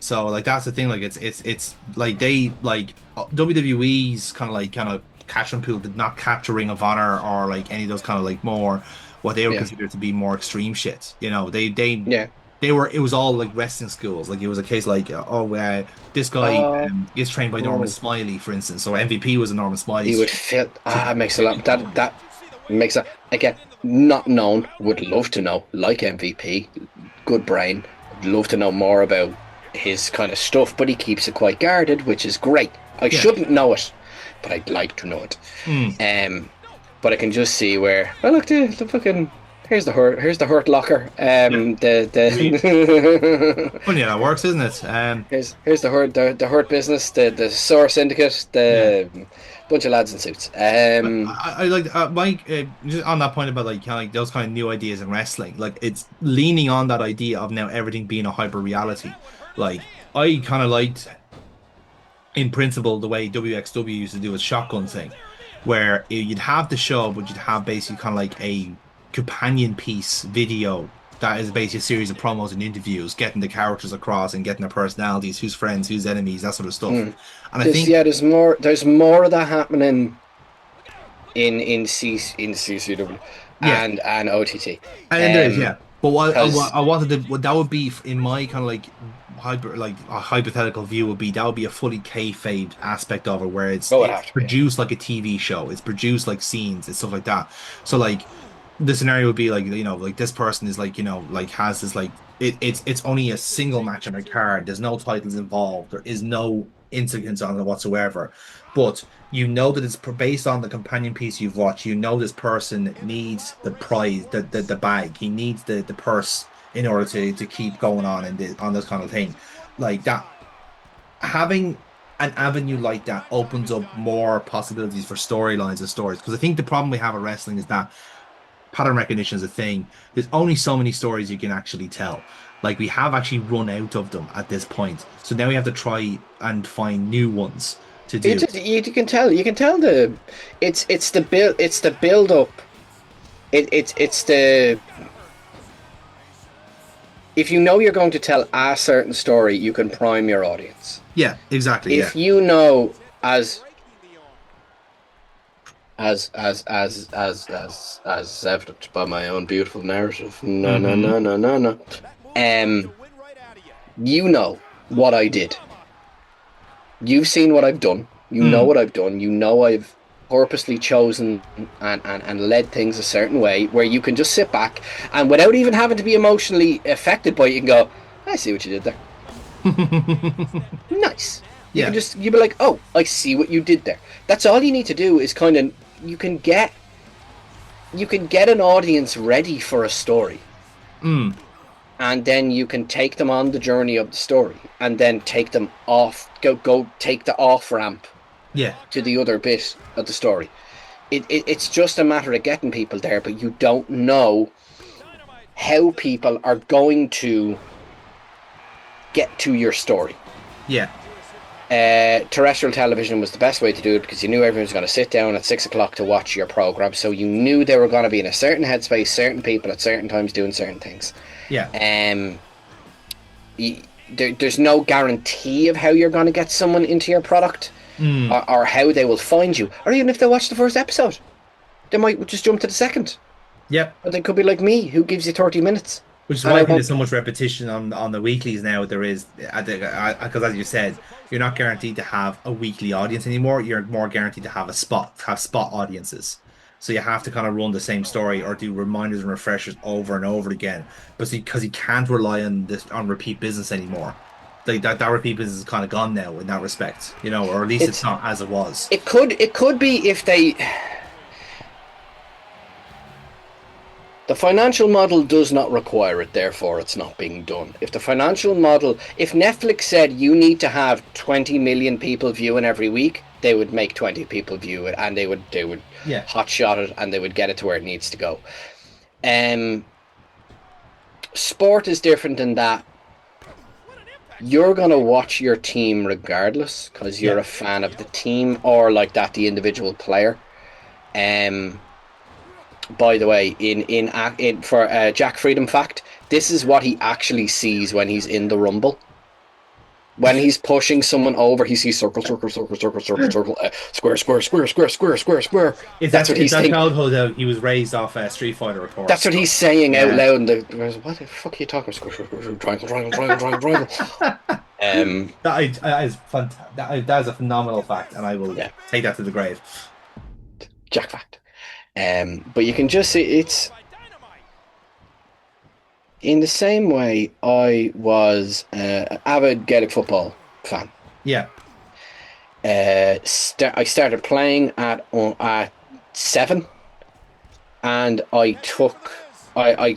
So like that's the thing. Like it's like they like WWE's kind of catching pool did not capture Ring of Honor or like any of those kind of like more what they were Yeah, considered to be more extreme shit. You know, yeah. they were it was all like wrestling schools. Like it was a case like this guy Oh, is trained by Norman mm. Smiley, for instance. So MVP was a Norman Smiley He would student. fit. So Ah, makes a lot. That makes a again. Not known. Would love to know. Like MVP, good brain. Love to know more about his kind of stuff, but he keeps it quite guarded, which is great. I yeah. shouldn't know it, but I'd like to know it. Mm. Um, but I can just see where. Oh look, the fucking. Here's the hurt locker. Yeah. We The funny how that works, isn't it? here's the hurt business, the sore syndicate, Yeah. the bunch of lads in suits. I like Mike just on that point about like kind of like those kind of new ideas in wrestling. Like it's leaning on that idea of now everything being a hyper reality. Like I kind of liked in principle the way WXW used to do a shotgun thing, where you'd have the show, but you'd have basically kind of like a companion piece video that is basically a series of promos and interviews, getting the characters across and getting their personalities, who's friends, who's enemies, that sort of stuff. mm. And I think, There's more of that happening in CCW yeah. and OTT. And then there is, yeah. But what Because I wanted to, what that would be in my kind of like like a hypothetical view would be that would be a fully kayfabe aspect of it, where oh, it it's have to be. produced like a TV show, it's produced like scenes and stuff like that. So like the scenario would be like like this person is like like has this like it's only a single match on a card. There's no titles involved. There is no incidents on it whatsoever. But you know that it's based on the companion piece you've watched. You know this person needs the prize, the bag. He needs the purse in order to keep going on and on this kind of thing. Like that, having an avenue like that opens up more possibilities for storylines and stories. Because I think the problem we have with wrestling is that pattern recognition is a thing. There's only so many stories you can actually tell. Like we have actually run out of them at this point. So now we have to try and find new ones to do. You can tell it's the build up. It's the if you know you're going to tell a certain story, you can prime your audience. Yeah, exactly. Yeah. If you know as evidenced by my own beautiful narrative. No, no, Hmm. no, no, no, no. Um, you know what I did. You've seen what I've done. You know Mm. what I've done. You know I've purposely chosen and led things a certain way where you can just sit back and without even having to be emotionally affected by it, you can go, I see what you did there. Nice. Yeah. You be like, oh, I see what you did there. That's all you need to do is kind of you can get an audience ready for a story, Mm. and then you can take them on the journey of the story, and then take them off. Go take the off ramp Yeah. to the other bit of the story. It's just a matter of getting people there, but you don't know how people are going to get to your story. Yeah. Terrestrial television was the best way to do it because you knew everyone was going to sit down at 6 o'clock to watch your program, so you knew they were going to be in a certain headspace, certain people at certain times doing certain things. Yeah. Um, there's no guarantee of how you're going to get someone into your product, Mm. or how they will find you, or even if they watch the first episode, they might just jump to the second. Yep. Or they could be like me, who gives you 30 minutes, Which is and why I I think won't. there's so much repetition on the weeklies now. There is, because as you said, you're not guaranteed to have a weekly audience anymore. You're more guaranteed to have have spot audiences. So you have to kind of run the same story or do reminders and refreshers over and over again. But because you can't rely on this on repeat business anymore. Like that repeat business is kind of gone now in that respect, or at least it's It's not as it was. it could be if they the financial model does not require it, therefore it's not being done. If Netflix said you need to have 20 million people viewing every week, they would make 20 people view it, and they would Yeah. hot shot it, and they would get it to where it needs to go. Um, Sport is different in that you're gonna watch your team regardless because you're Yeah. a fan of the team or like that the individual player. Um, by the way, in for Jack Freedom fact, this is what he actually sees when he's in the Rumble. When he's pushing someone over, he sees circle, circle, circle, circle, circle, circle, square, square, square, square, square, square, square. That's what It's he's that thinking. childhood he was raised off Street Fighter, of That's course. what he's saying out Yeah. loud. And what the fuck are you talking? Square, square, square, triangle, triangle, triangle, triangle, triangle. That is fantastic. That is a phenomenal fact, and I will Yeah, take that to the grave. Jack fact. But you can just see it's in the same way I was an avid Gaelic football fan. Yeah. I started playing at 7, and I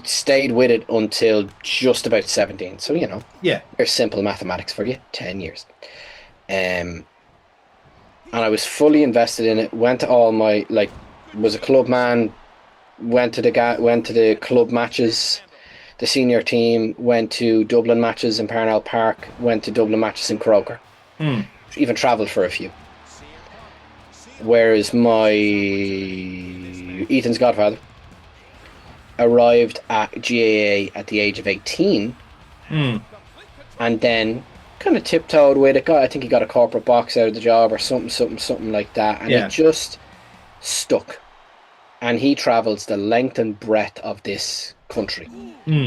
stayed with it until just about 17. So Yeah. there's simple mathematics for you. 10 years. And I was fully invested in it. Went to all my was a club man. Went to the club matches. The senior team went to Dublin matches in Parnell Park. Went to Dublin matches in Croker. Even travelled for a few. Whereas my Ethan's godfather arrived at GAA at the age of 18, and then kind of tiptoed with it. I think he got a corporate box out of the job or something like that, and it just stuck. And he travels the length and breadth of this country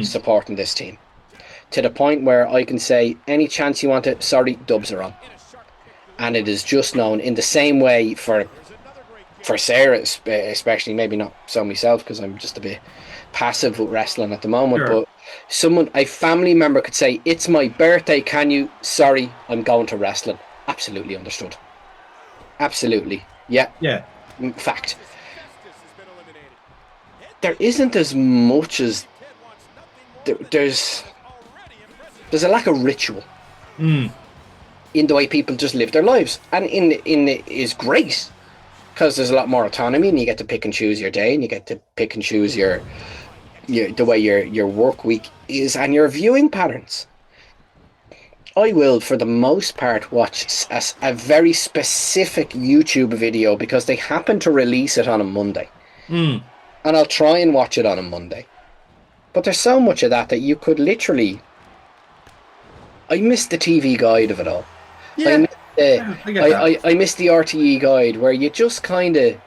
supporting this team, to the point where I can say, any chance you want it, sorry, dubs are on. And it is just known in the same way for Sarah, especially, maybe not so myself, because I'm just a bit passive with wrestling at the moment, but a family member could say, it's my birthday, sorry, I'm going to wrestling. Absolutely understood. Absolutely. Yeah. Fact. There isn't as much as there's a lack of ritual in the way people just live their lives, and in is great, because there's a lot more autonomy, and you get to pick and choose your day, and you get to pick and choose your the way your work week is, and your viewing patterns. I will, for the most part, watch a very specific YouTube video because they happen to release it on a Monday. And I'll try and watch it on a Monday. But there's so much of that you could literally... I missed the TV guide of it all. Yeah. I missed the RTE guide, where you just kind of...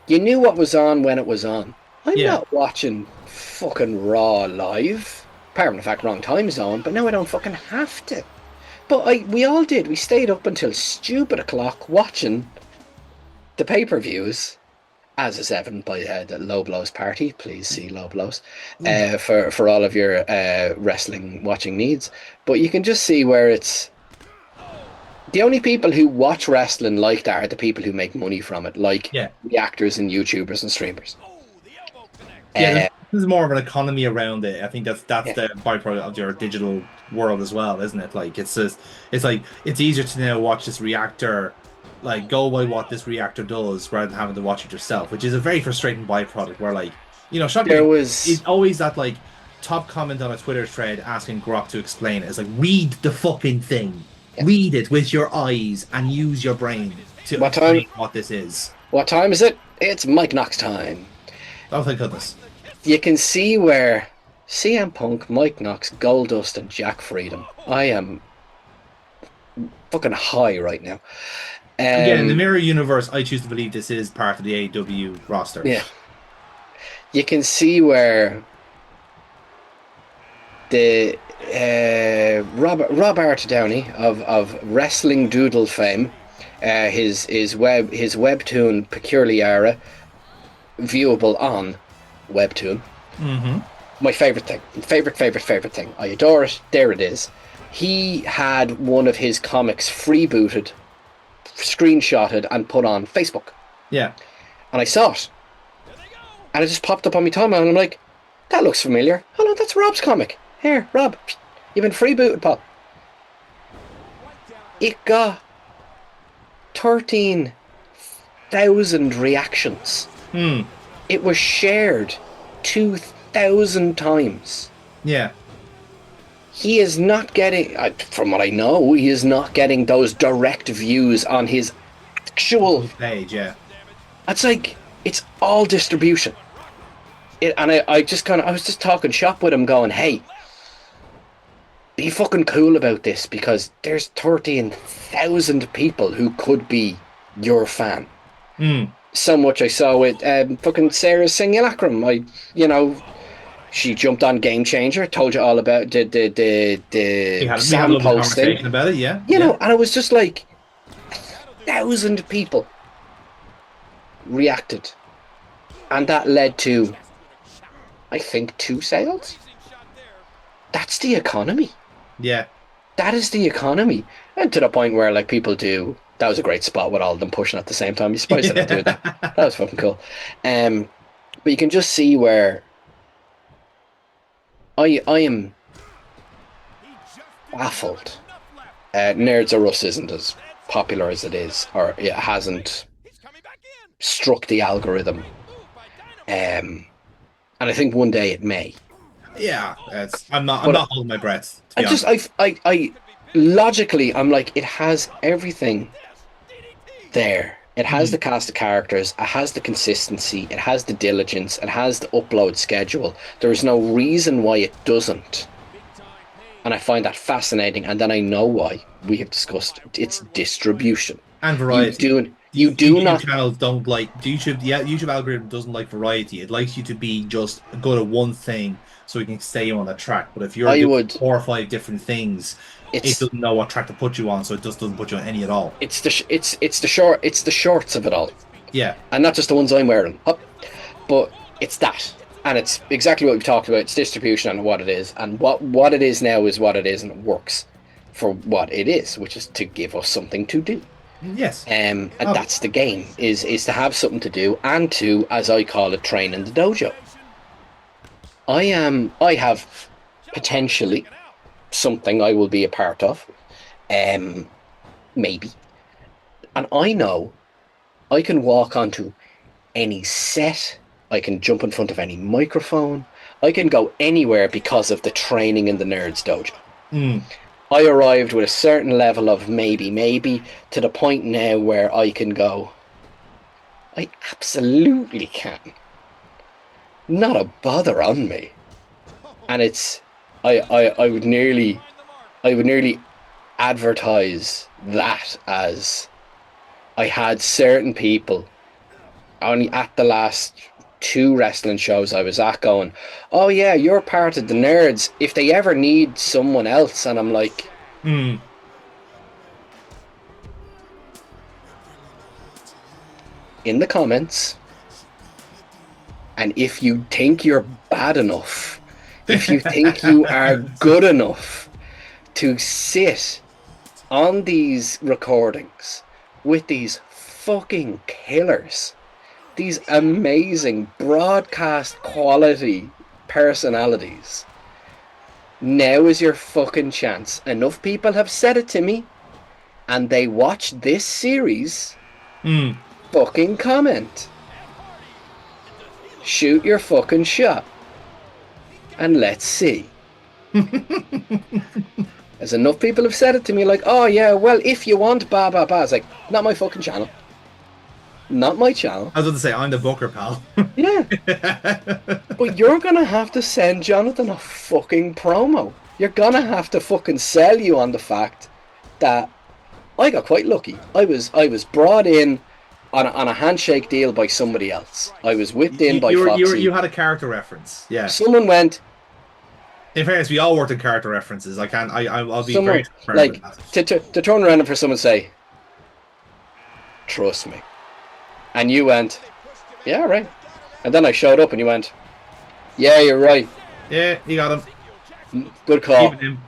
You knew what was on when it was on. I'm not watching fucking Raw live. Apart from the fact, wrong time zone. But now I don't fucking have to. But we all did. We stayed up until stupid o'clock watching the pay-per-views. As is evident by the Low Blows party. Please see Low Blows for all of your wrestling watching needs. But you can just see where it's... The only people who watch wrestling like that are the people who make money from it, like the actors and YouTubers and streamers. There's more of an economy around it. I think that's the byproduct of your digital world as well, isn't it? Like it's easier to now watch this reactor, like go by what this reactor does, rather than having to watch it yourself, which is a very frustrating byproduct. Where it's always that top comment on a Twitter thread asking Grok to explain it. It's like, read the fucking thing, read it with your eyes, and use your brain to explain what this is. What time is it? It's Mike Knox time. Oh, thank goodness. You can see where CM Punk, Mike Knox, Goldust, and Jack Freedom. I am fucking high right now. Again, in the mirror universe, I choose to believe this is part of the AEW roster. Yeah. You can see where the Rob Artadowny of Wrestling Doodle fame, his webtoon Peculiara, viewable on Webtoon. My favorite thing. I adore it. There it is. He had one of his comics freebooted, screenshotted, and put on Facebook. Yeah. And I saw it. And it just popped up on my timeline, and I'm like, that looks familiar. Hold on, that's Rob's comic. Here, Rob, you've been freebooted, pal. It got 13,000 reactions. It was shared 2,000 times. Yeah. He is not getting, from what I know, he is not getting those direct views on his actual page. Yeah. It's like, it's all distribution. I was just talking shop with him, going, hey, be fucking cool about this because there's 13,000 people who could be your fan. Mm. So much I saw with fucking Sarah Simulacrum. You know, she jumped on Game Changer, told you all about the We had a Sam lovely posting, conversation about it. Yeah, you yeah, know, and it was just like 1,000 people reacted, and that led to, I think, 2 sales. That's the economy. yeah. That is the economy, and to the point where like people do. That was a great spot with all of them pushing at the same time. You surprised they don't do that? That Yeah. was fucking cool. But you can just see where I am baffled. Nerds R Us isn't as popular as it is, or it hasn't struck the algorithm. And I think one day it may. Yeah, I'm But not holding my breath, to I be just, honest. I logically, I'm like, it has everything there. It has the Mm. cast of characters, it has the consistency, it has the diligence, it has the upload schedule. There is no reason why it doesn't. And I find that fascinating. And then I know why. We have discussed its distribution. And You variety. do you do YouTube not. channels don't like YouTube. Yeah, YouTube algorithm doesn't like variety. It likes you to be just good at one thing, so it can stay on that track. But if you're I doing would. 4 or 5 different things, it It's doesn't know what track to put you on, so it just doesn't put you on any at all. it's the shorts of it all, Yeah, and not just the ones I'm wearing. But it's that, and it's exactly what we've talked about. It's distribution and what it is, and what it is now is what it is, and it works for what it is, which is to give us something to do. yes. And that's the game is to have something to do and to, as I call it, train in the dojo. I have potentially something I will be a part of, um, maybe, and I know I can walk onto any set. I can jump in front of any microphone. I can go anywhere because of the training in the Nerds Dojo. Mm. I arrived with a certain level of maybe, to the point now where I can go, I absolutely can. Not a bother on me. And it's, I would nearly advertise that as I had certain people only at the last 2 wrestling shows I was at going, oh yeah, you're part of the Nerds. If they ever need someone else, and I'm like, Mm. in the comments, and if you think you're bad enough, if you think you are good enough to sit on these recordings with these fucking killers, these amazing broadcast quality personalities, now is your fucking chance. Enough people have said it to me, and they watch this series. Mm. Fucking comment. Shoot your fucking shot. And let's see. As enough people have said it to me, like, oh yeah, well, if you want, ba ba ba. It's like, not my fucking channel. Not my channel. I was going to say I'm the booker, pal. Yeah. But you're gonna have to send Jonathan a fucking promo. You're gonna have to fucking sell you on the fact that I got quite lucky. I was brought in on a handshake deal by somebody else. I was whipped in by Foxy. You had a character reference. Yeah. Someone went, In fairness, we all worked in character references. I can't. I'll be very someone transparent with like that. to turn around and for someone to say, trust me. And you went, yeah, right. And then I showed up and you went, yeah, you're right. Yeah, you got him. Good call. Keeping him.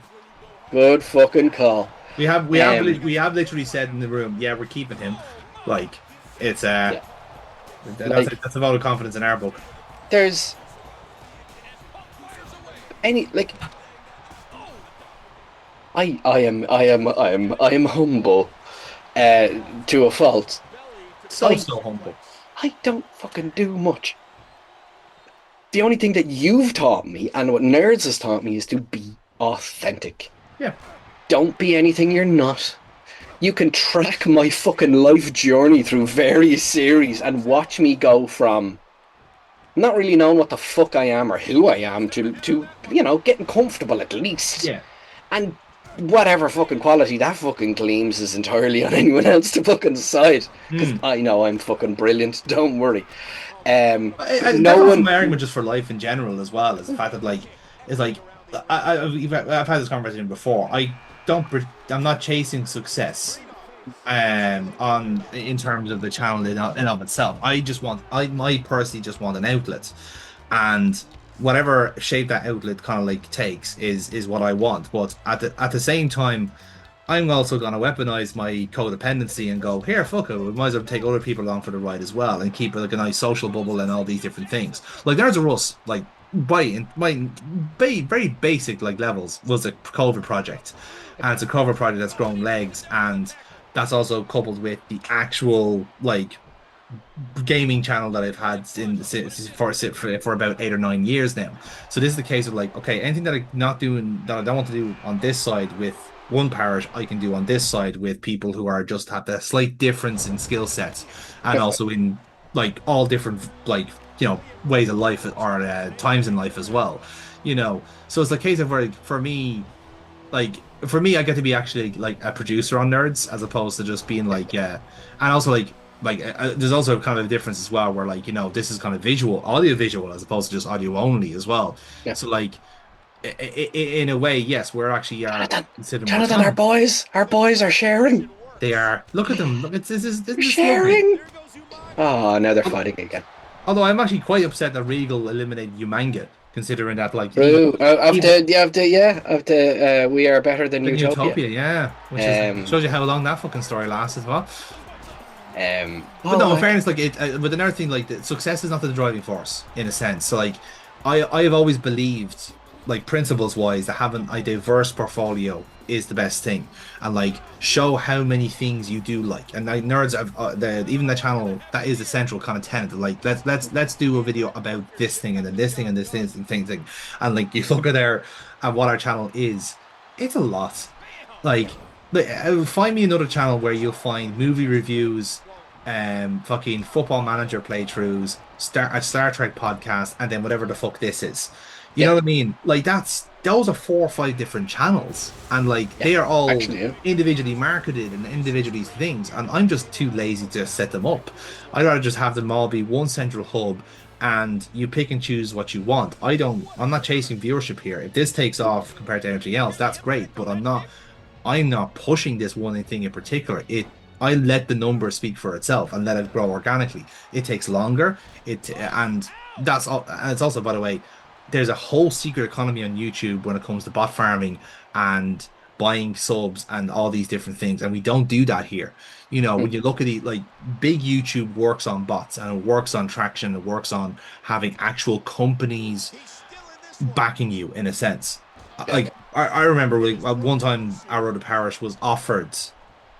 Good fucking call. We have literally said in the room, yeah, we're keeping him. Like it's Yeah. Like, that's a vote of confidence in our book. there's any like I am humble to a fault. So I humble. I don't fucking do much. The only thing that you've taught me and what Nerds has taught me is to be authentic. Yeah. Don't be anything you're not. You can track my fucking life journey through various series and watch me go from not really knowing what the fuck I am or who I am to you know, getting comfortable at least. Yeah. And whatever fucking quality that fucking claims is entirely on anyone else to fucking decide. Because Hmm. I know I'm fucking brilliant. Don't worry. That's No also my one. argument just for life in general as well, is the fact that like it's like I've had this conversation before. I'm not chasing success on in terms of the channel in of itself. I personally just want an outlet, and whatever shape that outlet kind of like takes is what I want. But at the same time, I'm also going to weaponize my codependency and go, here, fuck it, we might as well take other people along for the ride as well and keep like a nice social bubble and all these different things. Like there's a Russ, like by very basic like levels was a COVID project, and it's a cover project that's grown legs, and that's also coupled with the actual like gaming channel that I've had for about 8 or 9 years now. So this is the case of like, okay, anything that I'm not doing that I don't want to do on this side with one parish, I can do on this side with people who are just have the slight difference in skill sets and also in like all different like ways of life or times in life as well. So it's the case of where like, for me, I get to be actually like a producer on Nerds as opposed to just being like, yeah. And also there's also kind of a difference as well where like, this is kind of audio visual as opposed to just audio only as well. Yeah. So like, in a way, yes, we're actually are Jonathan, considered more Jonathan, talented. our boys are sharing. They are. Look at them. Look, isn't They're this lovely? sharing. Oh, now they're Although, fighting again. although I'm actually quite upset that Regal eliminated Umanga, considering that like True. even Of the we are better than the Utopia. Utopia, yeah, which is Um, shows you how long that fucking story lasts as well. But well, no, in like, fairness, like but another thing, like success is not the driving force in a sense. So like, I've always believed, like principles wise, that having a diverse portfolio is the best thing, and like show how many things you do like. And like nerds have even the channel that is the central kind of tenet. Like let's do a video about this thing and then this thing and this thing, and like you look at what our channel is, it's a lot. Find me another channel where you'll find movie reviews, fucking football manager playthroughs, a Star Trek podcast, and then whatever the fuck this is. You yeah, know what I mean? Like those are 4 or 5 different channels, and like yeah. they are all Actually, yeah. individually marketed and individually things, and I'm just too lazy to set them up. I'd rather just have them all be one central hub. And you pick and choose what you want. I'm not chasing viewership here. If this takes off compared to anything else, that's great. But I'm not pushing this one thing in particular. I let the number speak for itself and let it grow organically. It takes longer. And that's all. And it's also, by the way, there's a whole secret economy on YouTube when it comes to bot farming and buying subs and all these different things. And we don't do that here. When Hmm. you look at it, like big YouTube works on bots and it works on traction. It works on having actual companies backing you in a sense. Yeah. Like I remember like, at one time our road to parish was offered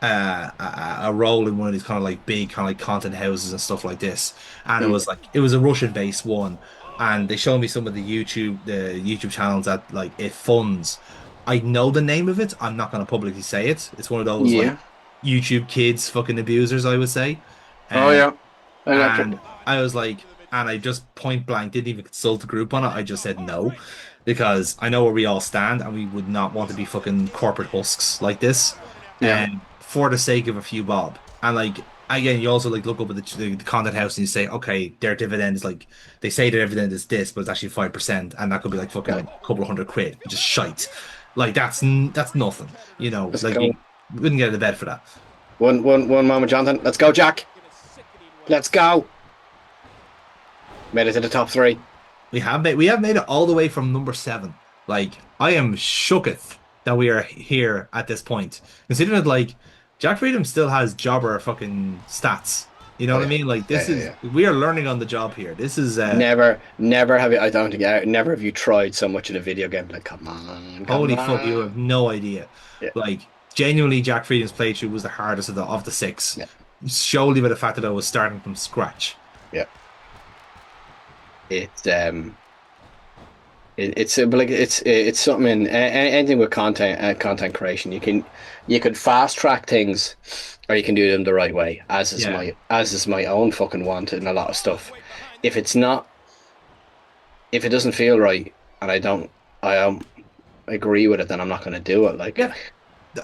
a role in one of these kind of like big kind of like content houses and stuff like this, and Hmm. it was a Russian based one, and they showed me some of the YouTube channels that like it funds. I know the name of it. I'm not going to publicly say it. It's one of those like Yeah. YouTube kids fucking abusers, I would say. Oh Uh, yeah. I got you. and I was like, and I just point blank didn't even consult the group on it. I just said no because I know where we all stand and we would not want to be fucking corporate husks like this. Yeah. And for the sake of a few bob. And like, again, you also like look up at the content house and you say, okay, their dividend is like, they say their dividend is this, but it's actually 5%. And that could be like fucking Yeah. a couple of £100, which is shite. Like, that's nothing, Let's like you go. wouldn't get out of bed for that. One moment, Jonathan. Let's go, Jack. Let's go. Made it to the top three. We have made it all the way from number 7. Like I am shooketh that we are here at this point. Considering that like Jack Freedom still has jobber fucking stats. You know Oh what I yeah. mean? Like Yeah, this yeah, is yeah. we are learning on the job here. This is Never have you. I don't think. Never have you tried so much in a video game. Like, come on, come holy fuck, you have on. no idea. Yeah, Like genuinely Jack Freedom's playthrough was the hardest of the 6. yeah, Solely by the fact that I was starting from scratch. yeah. It's but like it's something in anything with content creation. You can fast track things, or you can do them the right way. Yeah. As is my own fucking want in a lot of stuff. If it's not, if it doesn't feel right, and I don't, agree with it, then I'm not going to do it. Like Yeah,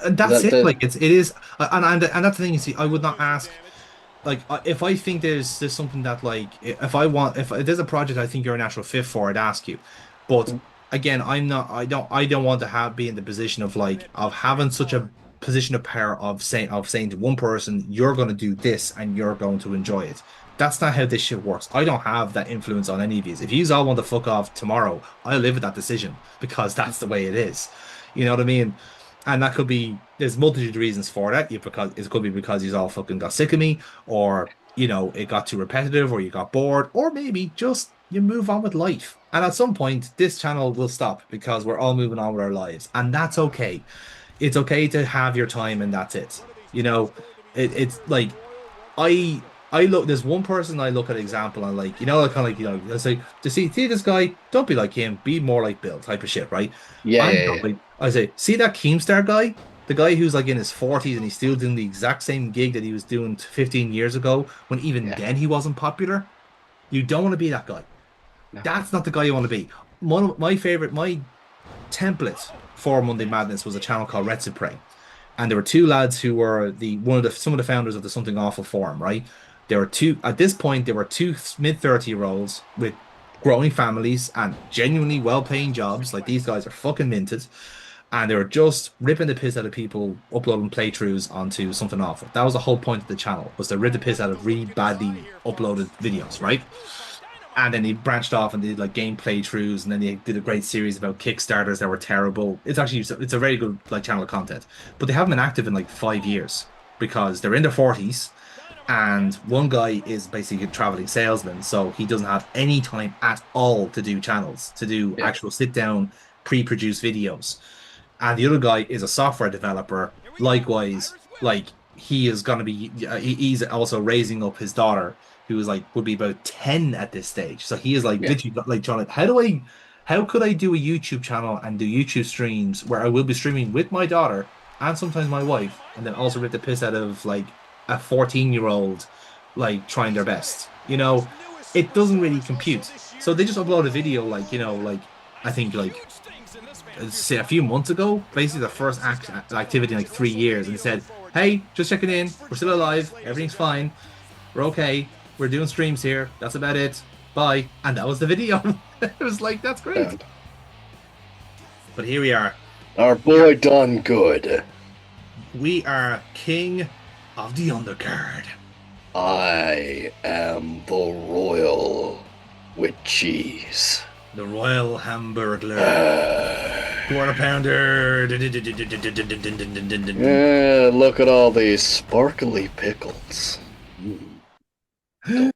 that's it. the Like it is, and that's the thing. You see, I would not ask. Like if I think there's something that like if I want if there's a project I think you're a natural fit for, I'd ask you. But again, I'm not. I don't want to have be in the position of like of having such a position of power of saying to one person you're going to do this and you're going to enjoy it. That's not how this shit works. I don't have that influence on any of you. If you all want to fuck off tomorrow, I live with that decision because that's the way it is. You know what I mean? And that could be there's multitude of reasons for that. Because it could be because you all fucking got sick of me, or it got too repetitive, or you got bored, or maybe just you move on with life. And at some point, this channel will stop because we're all moving on with our lives, and that's okay. It's okay to have your time, and that's it. You know, it's like I look. There's one person I look at example and like kind of like I say to see this guy. Don't be like him. Be more like Bill type of shit, right? yeah, I'm yeah, not yeah, like I say. See that Keemstar guy, the guy who's like in his 40s and he's still doing the exact same gig that he was doing 15 years ago when even yeah. then he wasn't popular. You don't want to be that guy. No. That's not the guy you want to be. One of my favorite, my template for Monday Madness was a channel called Red Supreme. And there were two lads who were some of the founders of the Something Awful forum, right? There were two at this point. There were two mid-30-year-olds with growing families and genuinely well-paying jobs. Like these guys are fucking minted, and they were just ripping the piss out of people uploading playthroughs onto Something Awful. That was the whole point of the channel, was to rip the piss out of really badly uploaded videos, right? And then he branched off and did like game playthroughs, and then they did a great series about Kickstarters that were terrible. It's a very good like channel of content, but they haven't been active in like 5 years because they're in their 40s, and one guy is basically a traveling salesman, so he doesn't have any time at all to do channels, to do Yeah, actual sit down pre-produced videos. And the other guy is a software developer. Likewise, like he is going to be, he's also raising up his daughter, who is like would be about 10 at this stage. So he is like yeah, literally like trying to, how could I do a YouTube channel and do YouTube streams where I will be streaming with my daughter and sometimes my wife, and then also rip the piss out of like a 14-year-old, like trying their best. It doesn't really compute. So they just upload a video like, like I think like say a few months ago, basically the first activity in like 3 years, and he said, "Hey, just checking in. We're still alive. Everything's fine. We're okay. We're doing streams here. That's about it. Bye." And that was the video. It was like, that's great. and But here we are. our We are boy done good. we are king of the undercard. I am the royal with cheese. The Royal Hamburglar. Ah. Quarter pounder. Yeah, look at all these sparkly pickles.